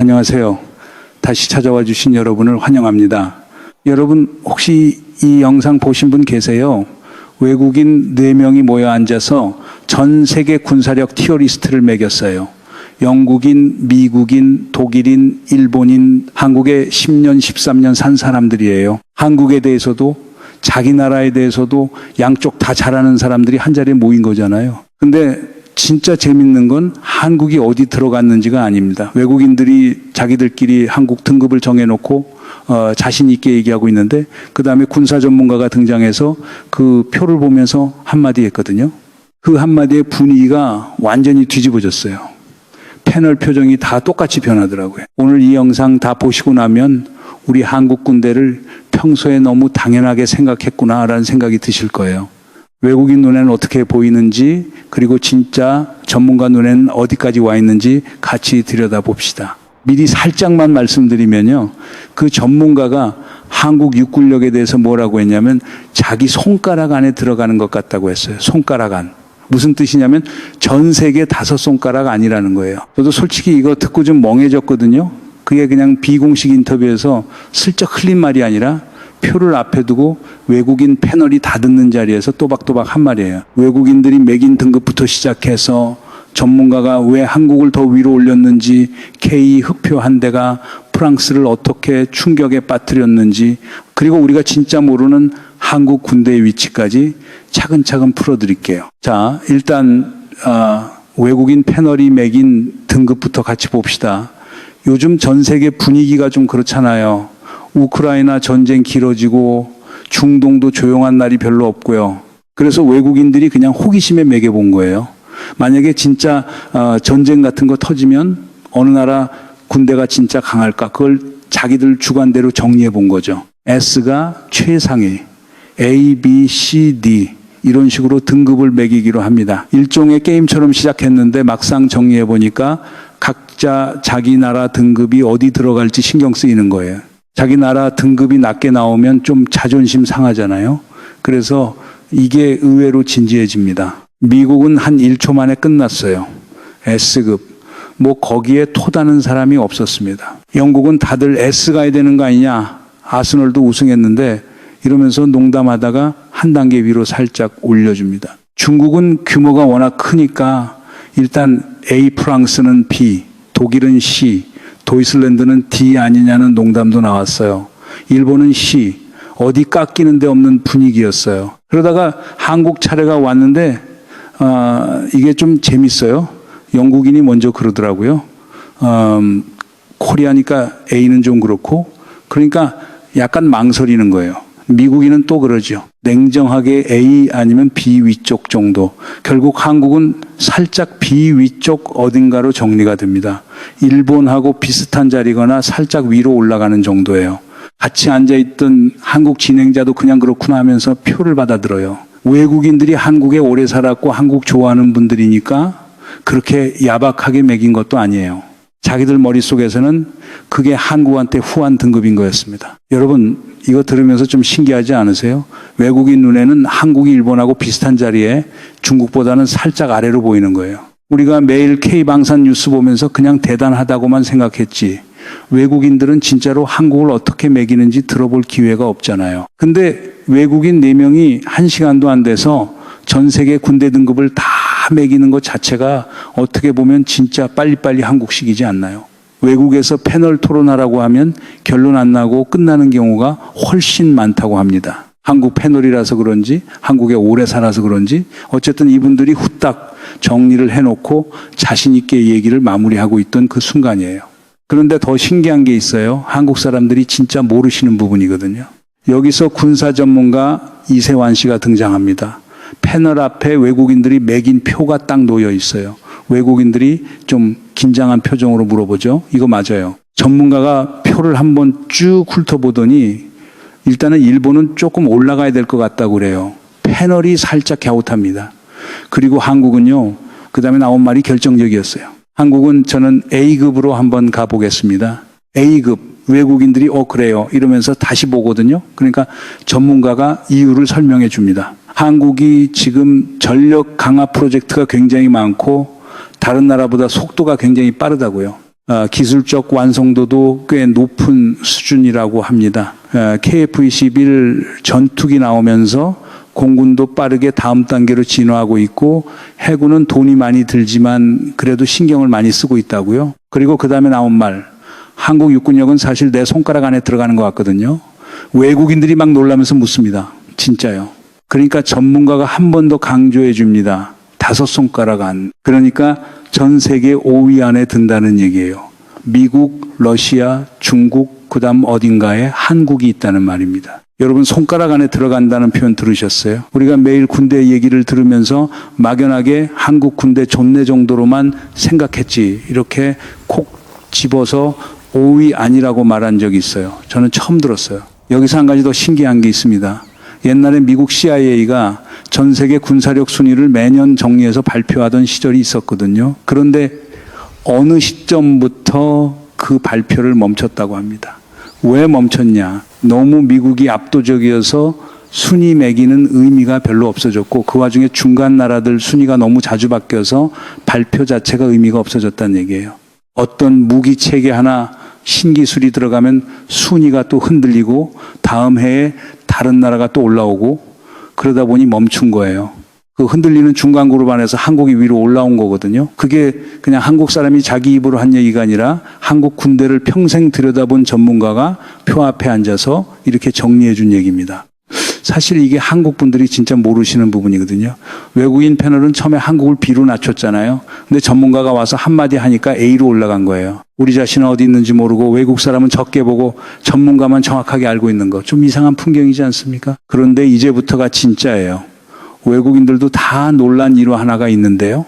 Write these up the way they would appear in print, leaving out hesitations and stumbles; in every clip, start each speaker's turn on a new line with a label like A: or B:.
A: 안녕하세요. 다시 찾아와 주신 여러분을 환영합니다. 여러분 혹시 이 영상 보신 분 계세요? 외국인 4명이 모여 앉아서 전 세계 군사력 티어리스트를 매겼어요. 영국인, 미국인, 독일인, 일본인, 한국에 10년, 13년 산 사람들이에요. 한국에 대해서도 자기 나라에 대해서도 양쪽 다 잘하는 사람들이 한자리에 모인 거잖아요. 근데 진짜 재밌는 건 한국이 어디 들어갔는지가 아닙니다. 외국인들이 자기들끼리 한국 등급을 정해놓고 자신 있게 얘기하고 있는데 그 다음에 군사 전문가가 등장해서 그 표를 보면서 한마디 했거든요. 그 한마디의 분위기가 완전히 뒤집어졌어요. 패널 표정이 다 똑같이 변하더라고요. 오늘 이 영상 다 보시고 나면 우리 한국 군대를 평소에 너무 당연하게 생각했구나라는 생각이 드실 거예요. 외국인 눈에는 어떻게 보이는지, 그리고 진짜 전문가 눈에는 어디까지 와 있는지 같이 들여다봅시다. 미리 살짝만 말씀드리면요. 그 전문가가 한국 육군력에 대해서 뭐라고 했냐면 자기 손가락 안에 들어가는 것 같다고 했어요. 손가락 안. 무슨 뜻이냐면 전 세계 5손가락 아니라는 거예요. 저도 솔직히 이거 듣고 좀 멍해졌거든요. 그게 그냥 비공식 인터뷰에서 슬쩍 흘린 말이 아니라 표를 앞에 두고 외국인 패널이 다 듣는 자리에서 또박또박 한 말이에요. 외국인들이 매긴 등급부터 시작해서 전문가가 왜 한국을 더 위로 올렸는지, K 흑표 한 대가 프랑스를 어떻게 충격에 빠뜨렸는지, 그리고 우리가 진짜 모르는 한국 군대의 위치까지 차근차근 풀어드릴게요. 자, 일단 외국인 패널이 매긴 등급부터 같이 봅시다. 요즘 전 세계 분위기가 좀 그렇잖아요. 우크라이나 전쟁 길어지고 중동도 조용한 날이 별로 없고요. 그래서 외국인들이 그냥 호기심에 매겨본 거예요. 만약에 진짜 전쟁 같은 거 터지면 어느 나라 군대가 진짜 강할까? 그걸 자기들 주관대로 정리해 본 거죠. S가 최상위, A, B, C, D 이런 식으로 등급을 매기기로 합니다. 일종의 게임처럼 시작했는데 막상 정리해 보니까 각자 자기 나라 등급이 어디 들어갈지 신경 쓰이는 거예요. 자기 나라 등급이 낮게 나오면 좀 자존심 상하잖아요. 그래서 이게 의외로 진지해집니다. 미국은 한 1초 만에 끝났어요. S급. 뭐 거기에 토다는 사람이 없었습니다. 영국은 다들 S 가야 되는 거 아니냐. 아스널도 우승했는데 이러면서 농담하다가 한 단계 위로 살짝 올려줍니다. 중국은 규모가 워낙 크니까 일단 A 프랑스는 B, 독일은 C, 도이슬랜드는 D 아니냐는 농담도 나왔어요. 일본은 C, 어디 깎이는 데 없는 분위기였어요. 그러다가 한국 차례가 왔는데 이게 좀 재밌어요. 영국인이 먼저 그러더라고요. 코리아니까 A는 좀 그렇고, 그러니까 약간 망설이는 거예요. 미국인은 또 그러죠. 냉정하게 A 아니면 B 위쪽 정도. 결국 한국은 살짝 B 위쪽 어딘가로 정리가 됩니다. 일본하고 비슷한 자리거나 살짝 위로 올라가는 정도예요. 같이 앉아있던 한국 진행자도 그냥 그렇구나 하면서 표를 받아들어요. 외국인들이 한국에 오래 살았고 한국 좋아하는 분들이니까 그렇게 야박하게 매긴 것도 아니에요. 자기들 머릿속에서는 그게 한국한테 후한 등급인 거였습니다. 여러분, 이거 들으면서 좀 신기하지 않으세요? 외국인 눈에는 한국이 일본하고 비슷한 자리에 중국보다는 살짝 아래로 보이는 거예요. 우리가 매일 K방산 뉴스 보면서 그냥 대단하다고만 생각했지, 외국인들은 진짜로 한국을 어떻게 매기는지 들어볼 기회가 없잖아요. 근데 외국인 4명이 1시간도 안 돼서 전 세계 군대 등급을 다 매기는 것 자체가 어떻게 보면 진짜 빨리빨리 한국식이지 않나요? 외국에서 패널 토론하라고 하면 결론 안 나고 끝나는 경우가 훨씬 많다고 합니다. 한국 패널이라서 그런지, 한국에 오래 살아서 그런지, 어쨌든 이분들이 후딱 정리를 해놓고 자신 있게 얘기를 마무리하고 있던 그 순간이에요. 그런데 더 신기한 게 있어요. 한국 사람들이 진짜 모르시는 부분이거든요. 여기서 군사 전문가 이세환 씨가 등장합니다. 패널 앞에 외국인들이 매긴 표가 딱 놓여 있어요. 외국인들이 좀 긴장한 표정으로 물어보죠. 이거 맞아요. 전문가가 표를 한번 쭉 훑어보더니 일단은 일본은 조금 올라가야 될 것 같다고 그래요. 패널이 살짝 갸웃합니다. 그리고 한국은요, 그 다음에 나온 말이 결정적이었어요. 한국은 저는 A급으로 한번 가보겠습니다. A급. 외국인들이 그래요 이러면서 다시 보거든요. 그러니까 전문가가 이유를 설명해 줍니다. 한국이 지금 전력 강화 프로젝트가 굉장히 많고 다른 나라보다 속도가 굉장히 빠르다고요. 기술적 완성도도 꽤 높은 수준이라고 합니다. KF-21 전투기 나오면서 공군도 빠르게 다음 단계로 진화하고 있고 해군은 돈이 많이 들지만 그래도 신경을 많이 쓰고 있다고요. 그리고 그 다음에 나온 말, 한국 육군력은 사실 내 손가락 안에 들어가는 것 같거든요. 외국인들이 막 놀라면서 묻습니다. 진짜요. 그러니까 전문가가 한 번 더 강조해 줍니다. 5손가락 안. 그러니까 전 세계 5위 안에 든다는 얘기예요. 미국, 러시아, 중국, 그 다음 어딘가에 한국이 있다는 말입니다. 여러분 손가락 안에 들어간다는 표현 들으셨어요? 우리가 매일 군대 얘기를 들으면서 막연하게 한국 군대 존내 정도로만 생각했지 이렇게 콕 집어서 5위 아니라고 말한 적이 있어요. 저는 처음 들었어요. 여기서 한 가지 더 신기한 게 있습니다. 옛날에 미국 CIA가 전 세계 군사력 순위를 매년 정리해서 발표하던 시절이 있었거든요. 그런데 어느 시점부터 그 발표를 멈췄다고 합니다. 왜 멈췄냐? 너무 미국이 압도적이어서 순위 매기는 의미가 별로 없어졌고 그 와중에 중간 나라들 순위가 너무 자주 바뀌어서 발표 자체가 의미가 없어졌다는 얘기예요. 어떤 무기 체계 하나 신기술이 들어가면 순위가 또 흔들리고 다음 해에 다른 나라가 또 올라오고 그러다 보니 멈춘 거예요. 그 흔들리는 중간 그룹 안에서 한국이 위로 올라온 거거든요. 그게 그냥 한국 사람이 자기 입으로 한 얘기가 아니라 한국 군대를 평생 들여다본 전문가가 표 앞에 앉아서 이렇게 정리해 준 얘기입니다. 사실 이게 한국 분들이 진짜 모르시는 부분이거든요. 외국인 패널은 처음에 한국을 B로 낮췄잖아요. 근데 전문가가 와서 한마디 하니까 A로 올라간 거예요. 우리 자신은 어디 있는지 모르고 외국 사람은 적게 보고 전문가만 정확하게 알고 있는 거. 좀 이상한 풍경이지 않습니까? 그런데 이제부터가 진짜예요. 외국인들도 다 놀란 일화 하나가 있는데요.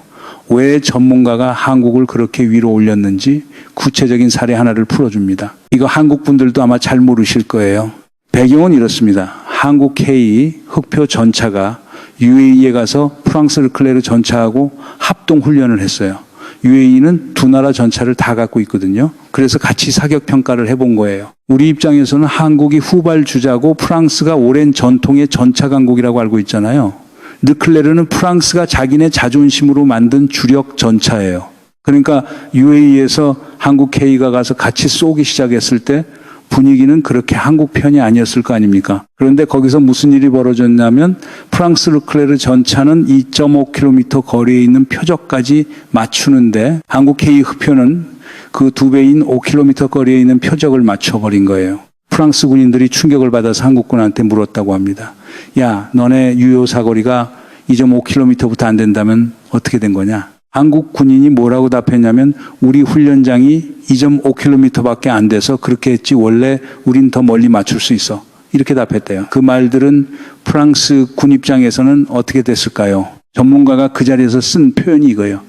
A: 왜 전문가가 한국을 그렇게 위로 올렸는지 구체적인 사례 하나를 풀어줍니다. 이거 한국 분들도 아마 잘 모르실 거예요. 배경은 이렇습니다. 한국 K 흑표 전차가 UAE에 가서 프랑스 르클레르 전차하고 합동 훈련을 했어요. UAE는 두 나라 전차를 다 갖고 있거든요. 그래서 같이 사격 평가를 해본 거예요. 우리 입장에서는 한국이 후발주자고 프랑스가 오랜 전통의 전차 강국이라고 알고 있잖아요. 르클레르는 프랑스가 자기네 자존심으로 만든 주력 전차예요. 그러니까 UAE에서 한국 K가 가서 같이 쏘기 시작했을 때 분위기는 그렇게 한국 편이 아니었을 거 아닙니까? 그런데 거기서 무슨 일이 벌어졌냐면 프랑스 르클레르 전차는 2.5km 거리에 있는 표적까지 맞추는데 한국 K 흑표는 그 2배인 5km 거리에 있는 표적을 맞춰버린 거예요. 프랑스 군인들이 충격을 받아서 한국군한테 물었다고 합니다. 야, 너네 유효 사거리가 2.5km부터 안 된다면 어떻게 된 거냐? 한국 군인이 뭐라고 답했냐면 우리 훈련장이 2.5km밖에 안 돼서 그렇게 했지 원래 우린 더 멀리 맞출 수 있어. 이렇게 답했대요. 그 말들은 프랑스 군 입장에서는 어떻게 됐을까요? 전문가가 그 자리에서 쓴 표현이 이거예요.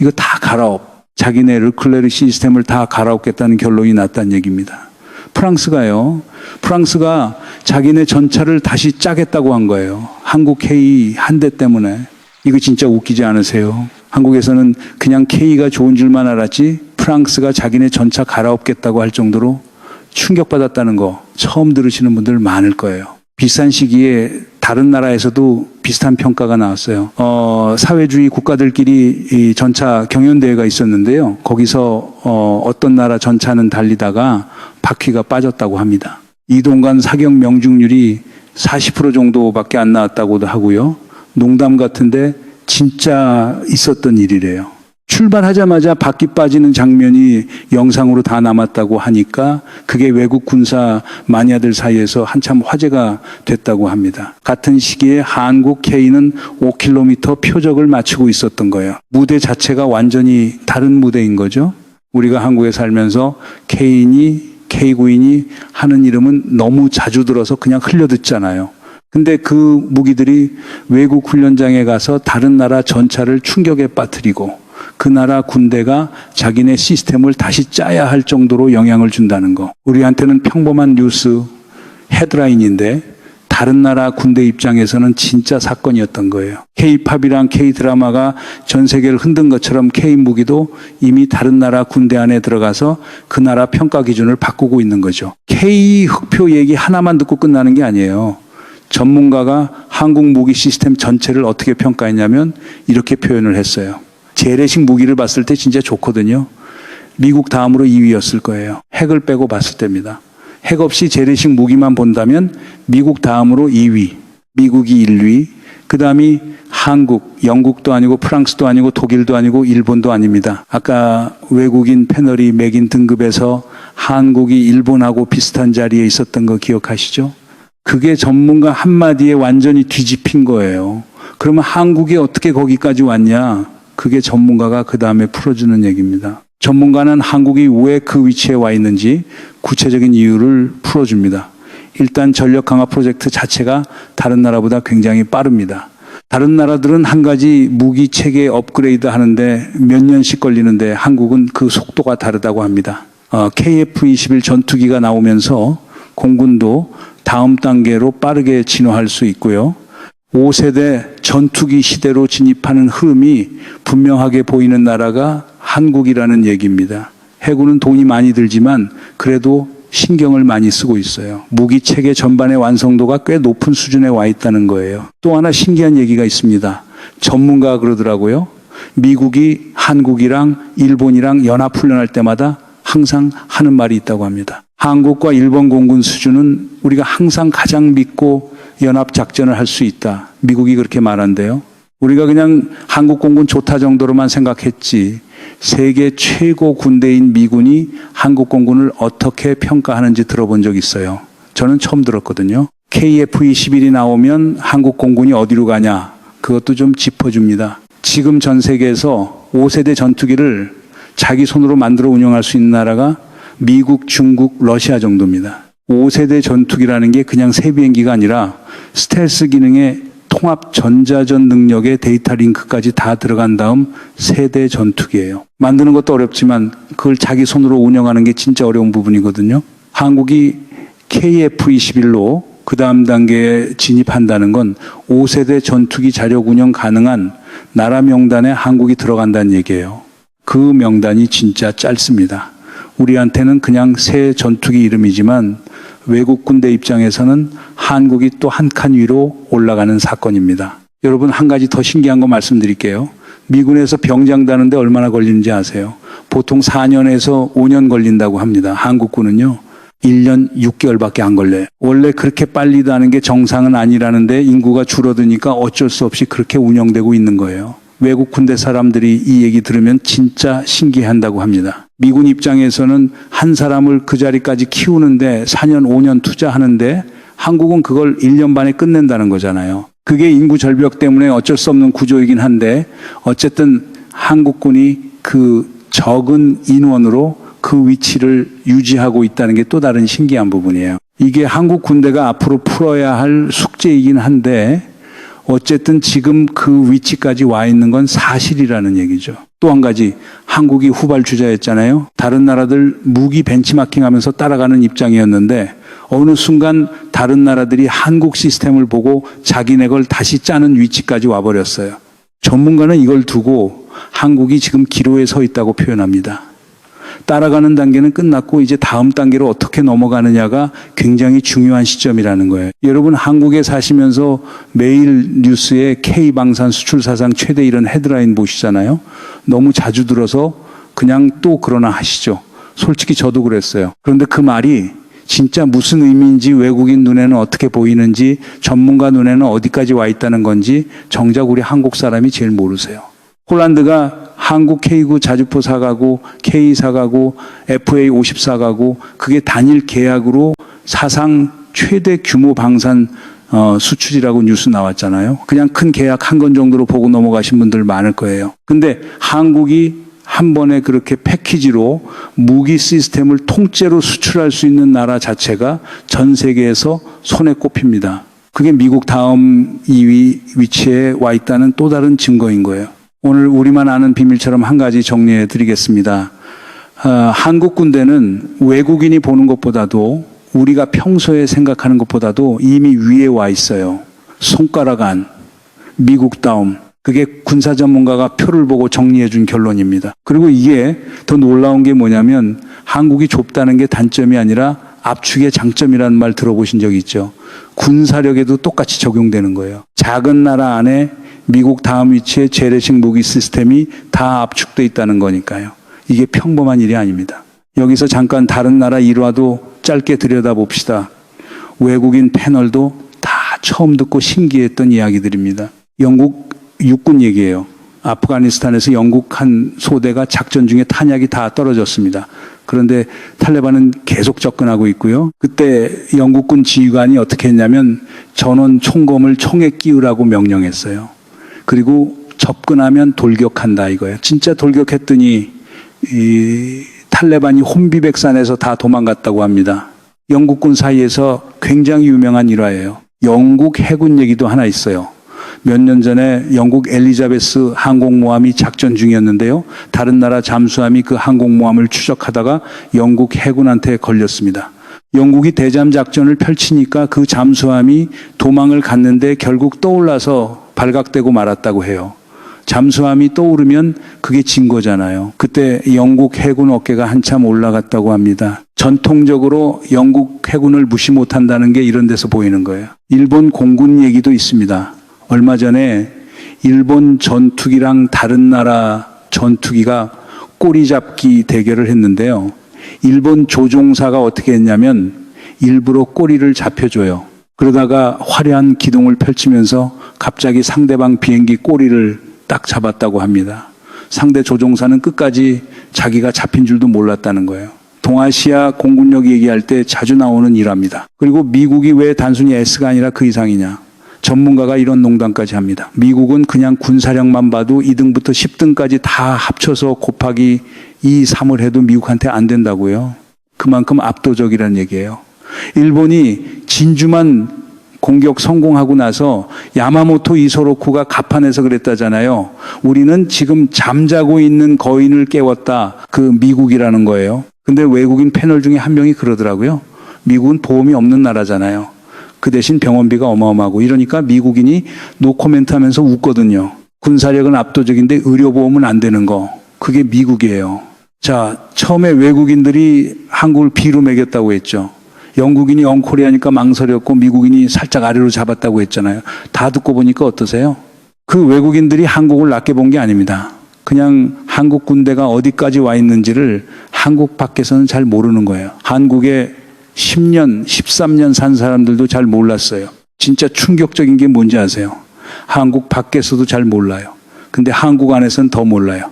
A: 이거 다 갈아엎. 자기네 르클레르 시스템을 다 갈아엎겠다는 결론이 났다는 얘기입니다. 프랑스가 자기네 전차를 다시 짜겠다고 한 거예요. 한국 K 한 대 때문에. 이거 진짜 웃기지 않으세요? 한국에서는 그냥 K가 좋은 줄만 알았지 프랑스가 자기네 전차 갈아엎겠다고 할 정도로 충격받았다는 거 처음 들으시는 분들 많을 거예요. 비슷한 시기에 다른 나라에서도 비슷한 평가가 나왔어요. 사회주의 국가들끼리 이 전차 경연대회가 있었는데요. 거기서 어떤 나라 전차는 달리다가 바퀴가 빠졌다고 합니다. 이동간 사격 명중률이 40% 정도밖에 안 나왔다고도 하고요. 농담 같은데 진짜 있었던 일이래요. 출발하자마자 바퀴 빠지는 장면이 영상으로 다 남았다고 하니까 그게 외국 군사 마니아들 사이에서 한참 화제가 됐다고 합니다. 같은 시기에 한국 K는 5km 표적을 맞추고 있었던 거예요. 무대 자체가 완전히 다른 무대인 거죠. 우리가 한국에 살면서 K구인이 하는 이름은 너무 자주 들어서 그냥 흘려듣잖아요. 근데 그 무기들이 외국 훈련장에 가서 다른 나라 전차를 충격에 빠뜨리고 그 나라 군대가 자기네 시스템을 다시 짜야 할 정도로 영향을 준다는 거. 우리한테는 평범한 뉴스 헤드라인인데 다른 나라 군대 입장에서는 진짜 사건이었던 거예요. K-팝이랑 K-드라마가 전 세계를 흔든 것처럼 K-무기도 이미 다른 나라 군대 안에 들어가서 그 나라 평가 기준을 바꾸고 있는 거죠. K-흑표 얘기 하나만 듣고 끝나는 게 아니에요. 전문가가 한국 무기 시스템 전체를 어떻게 평가했냐면 이렇게 표현을 했어요. 재래식 무기를 봤을 때 진짜 좋거든요. 미국 다음으로 2위였을 거예요. 핵을 빼고 봤을 때입니다. 핵 없이 재래식 무기만 본다면 미국 다음으로 2위, 미국이 1위, 그 다음이 한국, 영국도 아니고 프랑스도 아니고 독일도 아니고 일본도 아닙니다. 아까 외국인 패널이 매긴 등급에서 한국이 일본하고 비슷한 자리에 있었던 거 기억하시죠? 그게 전문가 한마디에 완전히 뒤집힌 거예요. 그러면 한국이 어떻게 거기까지 왔냐? 그게 전문가가 그 다음에 풀어주는 얘기입니다. 전문가는 한국이 왜 그 위치에 와 있는지 구체적인 이유를 풀어줍니다. 일단 전력 강화 프로젝트 자체가 다른 나라보다 굉장히 빠릅니다. 다른 나라들은 한 가지 무기 체계 업그레이드 하는데 몇 년씩 걸리는데 한국은 그 속도가 다르다고 합니다. KF-21 전투기가 나오면서 공군도 다음 단계로 빠르게 진화할 수 있고요. 5세대 전투기 시대로 진입하는 흐름이 분명하게 보이는 나라가 한국이라는 얘기입니다. 해군은 돈이 많이 들지만 그래도 신경을 많이 쓰고 있어요. 무기 체계 전반의 완성도가 꽤 높은 수준에 와 있다는 거예요. 또 하나 신기한 얘기가 있습니다. 전문가가 그러더라고요. 미국이 한국이랑 일본이랑 연합훈련할 때마다 항상 하는 말이 있다고 합니다. 한국과 일본 공군 수준은 우리가 항상 가장 믿고 연합작전을 할 수 있다. 미국이 그렇게 말한대요. 우리가 그냥 한국 공군 좋다 정도로만 생각했지 세계 최고 군대인 미군이 한국 공군을 어떻게 평가하는지 들어본 적 있어요. 저는 처음 들었거든요. KF-21이 나오면 한국 공군이 어디로 가냐? 그것도 좀 짚어줍니다. 지금 전 세계에서 5세대 전투기를 자기 손으로 만들어 운영할 수 있는 나라가 미국, 중국, 러시아 정도입니다. 5세대 전투기라는 게 그냥 새 비행기가 아니라 스텔스 기능의 통합 전자전 능력의 데이터 링크까지 다 들어간 다음 세대 전투기예요. 만드는 것도 어렵지만 그걸 자기 손으로 운영하는 게 진짜 어려운 부분이거든요. 한국이 KF-21로 그 다음 단계에 진입한다는 건 5세대 전투기 자력 운영 가능한 나라 명단에 한국이 들어간다는 얘기예요. 그 명단이 진짜 짧습니다. 우리한테는 그냥 새 전투기 이름이지만 외국 군대 입장에서는 한국이 또 한 칸 위로 올라가는 사건입니다. 여러분 한 가지 더 신기한 거 말씀드릴게요. 미군에서 병장 다는데 얼마나 걸리는지 아세요? 보통 4년에서 5년 걸린다고 합니다. 한국군은요. 1년 6개월밖에 안 걸려요. 원래 그렇게 빨리 다는 게 정상은 아니라는데 인구가 줄어드니까 어쩔 수 없이 그렇게 운영되고 있는 거예요. 외국 군대 사람들이 이 얘기 들으면 진짜 신기해한다고 합니다. 미군 입장에서는 한 사람을 그 자리까지 키우는데 4년, 5년 투자하는데 한국은 그걸 1년 반에 끝낸다는 거잖아요. 그게 인구 절벽 때문에 어쩔 수 없는 구조이긴 한데 어쨌든 한국군이 그 적은 인원으로 그 위치를 유지하고 있다는 게 또 다른 신기한 부분이에요. 이게 한국 군대가 앞으로 풀어야 할 숙제이긴 한데 어쨌든 지금 그 위치까지 와 있는 건 사실이라는 얘기죠. 또 한 가지, 한국이 후발주자였잖아요. 다른 나라들 무기 벤치마킹 하면서 따라가는 입장이었는데 어느 순간 다른 나라들이 한국 시스템을 보고 자기네 걸 다시 짜는 위치까지 와버렸어요. 전문가는 이걸 두고 한국이 지금 기로에 서 있다고 표현합니다. 따라가는 단계는 끝났고 이제 다음 단계로 어떻게 넘어가느냐가 굉장히 중요한 시점이라는 거예요. 여러분 한국에 사시면서 매일 뉴스에 K방산 수출 사상 최대 이런 헤드라인 보시잖아요. 너무 자주 들어서 그냥 또 그러나 하시죠. 솔직히 저도 그랬어요. 그런데 그 말이 진짜 무슨 의미인지 외국인 눈에는 어떻게 보이는지 전문가 눈에는 어디까지 와 있다는 건지 정작 우리 한국 사람이 제일 모르세요. 홀란드가 한국 K9 자주포 사가고 K 사가고 FA50 사가고 그게 단일 계약으로 사상 최대 규모 방산 수출이라고 뉴스 나왔잖아요. 그냥 큰 계약 한 건 정도로 보고 넘어가신 분들 많을 거예요. 근데 한국이 한 번에 그렇게 패키지로 무기 시스템을 통째로 수출할 수 있는 나라 자체가 전 세계에서 손에 꼽힙니다. 그게 미국 다음 2위 위치에 와 있다는 또 다른 증거인 거예요. 오늘 우리만 아는 비밀처럼 한 가지 정리해 드리겠습니다. 한국 군대는 외국인이 보는 것보다도 우리가 평소에 생각하는 것보다도 이미 위에 와 있어요. 손가락 안, 미국 다음. 그게 군사 전문가가 표를 보고 정리해 준 결론입니다. 그리고 이게 더 놀라운 게 뭐냐면 한국이 좁다는 게 단점이 아니라 압축의 장점이라는 말 들어보신 적 있죠? 군사력에도 똑같이 적용되는 거예요. 작은 나라 안에 미국 다음 위치에 재래식 무기 시스템이 다 압축돼 있다는 거니까요. 이게 평범한 일이 아닙니다. 여기서 잠깐 다른 나라 일화도 짧게 들여다봅시다. 외국인 패널도 다 처음 듣고 신기했던 이야기들입니다. 영국 육군 얘기예요. 아프가니스탄에서 영국 한 소대가 작전 중에 탄약이 다 떨어졌습니다. 그런데 탈레반은 계속 접근하고 있고요. 그때 영국군 지휘관이 어떻게 했냐면 전원 총검을 총에 끼우라고 명령했어요. 그리고 접근하면 돌격한다 이거예요. 진짜 돌격했더니 이 탈레반이 혼비백산에서 다 도망갔다고 합니다. 영국군 사이에서 굉장히 유명한 일화예요. 영국 해군 얘기도 하나 있어요. 몇 년 전에 영국 엘리자베스 항공모함이 작전 중이었는데요. 다른 나라 잠수함이 그 항공모함을 추적하다가 영국 해군한테 걸렸습니다. 영국이 대잠 작전을 펼치니까 그 잠수함이 도망을 갔는데 결국 떠올라서 발각되고 말았다고 해요. 잠수함이 떠오르면 그게 진 거잖아요. 그때 영국 해군 어깨가 한참 올라갔다고 합니다. 전통적으로 영국 해군을 무시 못한다는 게 이런 데서 보이는 거예요. 일본 공군 얘기도 있습니다. 얼마 전에 일본 전투기랑 다른 나라 전투기가 꼬리잡기 대결을 했는데요. 일본 조종사가 어떻게 했냐면 일부러 꼬리를 잡혀줘요. 그러다가 화려한 기동을 펼치면서 갑자기 상대방 비행기 꼬리를 딱 잡았다고 합니다. 상대 조종사는 끝까지 자기가 잡힌 줄도 몰랐다는 거예요. 동아시아 공군력 얘기할 때 자주 나오는 일화입니다. 그리고 미국이 왜 단순히 S가 아니라 그 이상이냐. 전문가가 이런 농담까지 합니다. 미국은 그냥 군사력만 봐도 2등부터 10등까지 다 합쳐서 곱하기 2, 3을 해도 미국한테 안 된다고요. 그만큼 압도적이라는 얘기예요. 일본이 진주만 공격 성공하고 나서 야마모토 이소로쿠가 가판에서 그랬다잖아요. 우리는 지금 잠자고 있는 거인을 깨웠다. 그 미국이라는 거예요. 근데 외국인 패널 중에 한 명이 그러더라고요. 미국은 보험이 없는 나라잖아요. 그 대신 병원비가 어마어마하고 이러니까 미국인이 노코멘트 하면서 웃거든요. 군사력은 압도적인데 의료보험은 안 되는 거. 그게 미국이에요. 자, 처음에 외국인들이 한국을 비로 매겼다고 했죠. 영국인이 엉코리하니까 망설였고 미국인이 살짝 아래로 잡았다고 했잖아요. 다 듣고 보니까 어떠세요? 그 외국인들이 한국을 낮게 본 게 아닙니다. 그냥 한국 군대가 어디까지 와 있는지를 한국 밖에서는 잘 모르는 거예요. 한국에 10년, 13년 산 사람들도 잘 몰랐어요. 진짜 충격적인 게 뭔지 아세요? 한국 밖에서도 잘 몰라요. 근데 한국 안에서는 더 몰라요.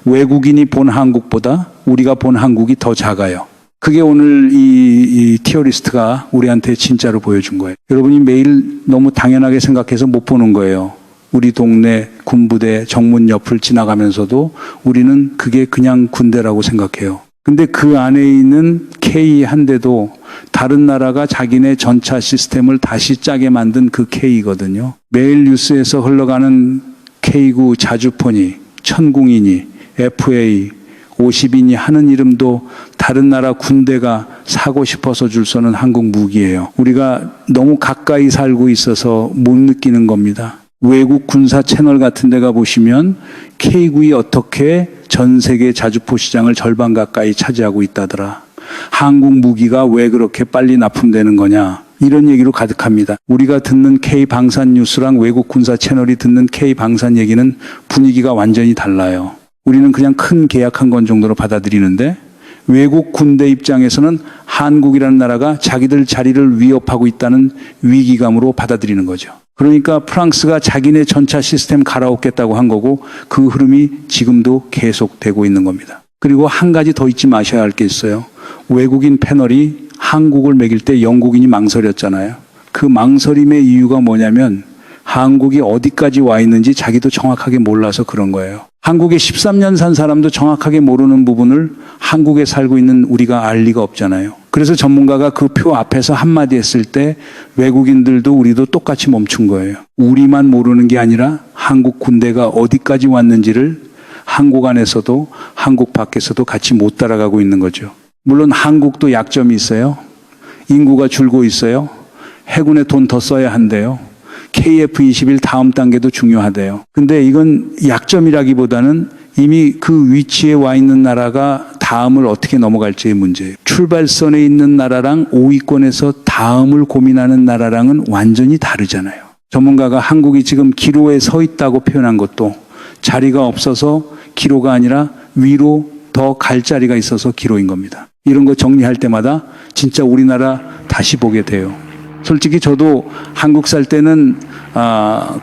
A: 외국인이 본 한국보다 우리가 본 한국이 더 작아요. 그게 오늘 이 티어리스트가 우리한테 진짜로 보여준 거예요. 여러분이 매일 너무 당연하게 생각해서 못 보는 거예요. 우리 동네 군부대 정문 옆을 지나가면서도 우리는 그게 그냥 군대라고 생각해요. 근데 그 안에 있는 K 한 대도 다른 나라가 자기네 전차 시스템을 다시 짜게 만든 그 K거든요. 매일 뉴스에서 흘러가는 K9 자주포니, 천궁이니, FA, 50인이 하는 이름도 다른 나라 군대가 사고 싶어서 줄 서는 한국 무기예요. 우리가 너무 가까이 살고 있어서 못 느끼는 겁니다. 외국 군사 채널 같은 데가 보시면 K9이 어떻게 전 세계 자주포 시장을 절반 가까이 차지하고 있다더라. 한국 무기가 왜 그렇게 빨리 납품되는 거냐. 이런 얘기로 가득합니다. 우리가 듣는 K방산 뉴스랑 외국 군사 채널이 듣는 K방산 얘기는 분위기가 완전히 달라요. 우리는 그냥 큰 계약한 건 정도로 받아들이는데 외국 군대 입장에서는 한국이라는 나라가 자기들 자리를 위협하고 있다는 위기감으로 받아들이는 거죠. 그러니까 프랑스가 자기네 전차 시스템 갈아엎겠다고 한 거고 그 흐름이 지금도 계속되고 있는 겁니다. 그리고 한 가지 더 잊지 마셔야 할 게 있어요. 외국인 패널이 한국을 매길 때 영국인이 망설였잖아요. 그 망설임의 이유가 뭐냐면 한국이 어디까지 와 있는지 자기도 정확하게 몰라서 그런 거예요. 한국에 13년 산 사람도 정확하게 모르는 부분을 한국에 살고 있는 우리가 알 리가 없잖아요. 그래서 전문가가 그 표 앞에서 한마디 했을 때 외국인들도 우리도 똑같이 멈춘 거예요. 우리만 모르는 게 아니라 한국 군대가 어디까지 왔는지를 한국 안에서도 한국 밖에서도 같이 못 따라가고 있는 거죠. 물론 한국도 약점이 있어요. 인구가 줄고 있어요. 해군에 돈 더 써야 한대요. KF-21 다음 단계도 중요하대요. 근데 이건 약점이라기보다는 이미 그 위치에 와 있는 나라가 다음을 어떻게 넘어갈지의 문제예요. 출발선에 있는 나라랑 5위권에서 다음을 고민하는 나라랑은 완전히 다르잖아요. 전문가가 한국이 지금 기로에 서 있다고 표현한 것도 자리가 없어서 기로가 아니라 위로 더 갈 자리가 있어서 기로인 겁니다. 이런 거 정리할 때마다 진짜 우리나라 다시 보게 돼요. 솔직히 저도 한국 살 때는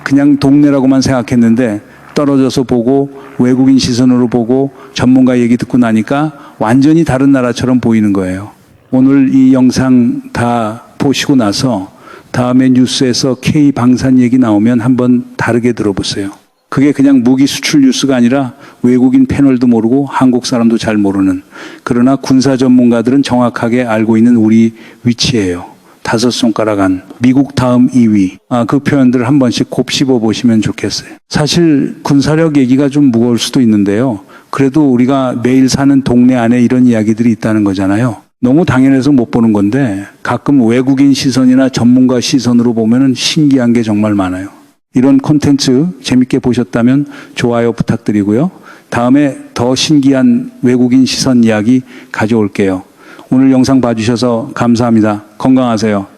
A: 그냥 동네라고만 생각했는데 떨어져서 보고 외국인 시선으로 보고 전문가 얘기 듣고 나니까 완전히 다른 나라처럼 보이는 거예요. 오늘 이 영상 다 보시고 나서 다음에 뉴스에서 K 방산 얘기 나오면 한번 다르게 들어보세요. 그게 그냥 무기 수출 뉴스가 아니라 외국인 패널도 모르고 한국 사람도 잘 모르는, 그러나 군사 전문가들은 정확하게 알고 있는 우리 위치예요. 5손가락 안. 미국 다음 2위. 그 표현들 한 번씩 곱씹어 보시면 좋겠어요. 사실 군사력 얘기가 좀 무거울 수도 있는데요. 그래도 우리가 매일 사는 동네 안에 이런 이야기들이 있다는 거잖아요. 너무 당연해서 못 보는 건데 가끔 외국인 시선이나 전문가 시선으로 보면은 신기한 게 정말 많아요. 이런 콘텐츠 재밌게 보셨다면 좋아요 부탁드리고요. 다음에 더 신기한 외국인 시선 이야기 가져올게요. 오늘 영상 봐주셔서 감사합니다. 건강하세요.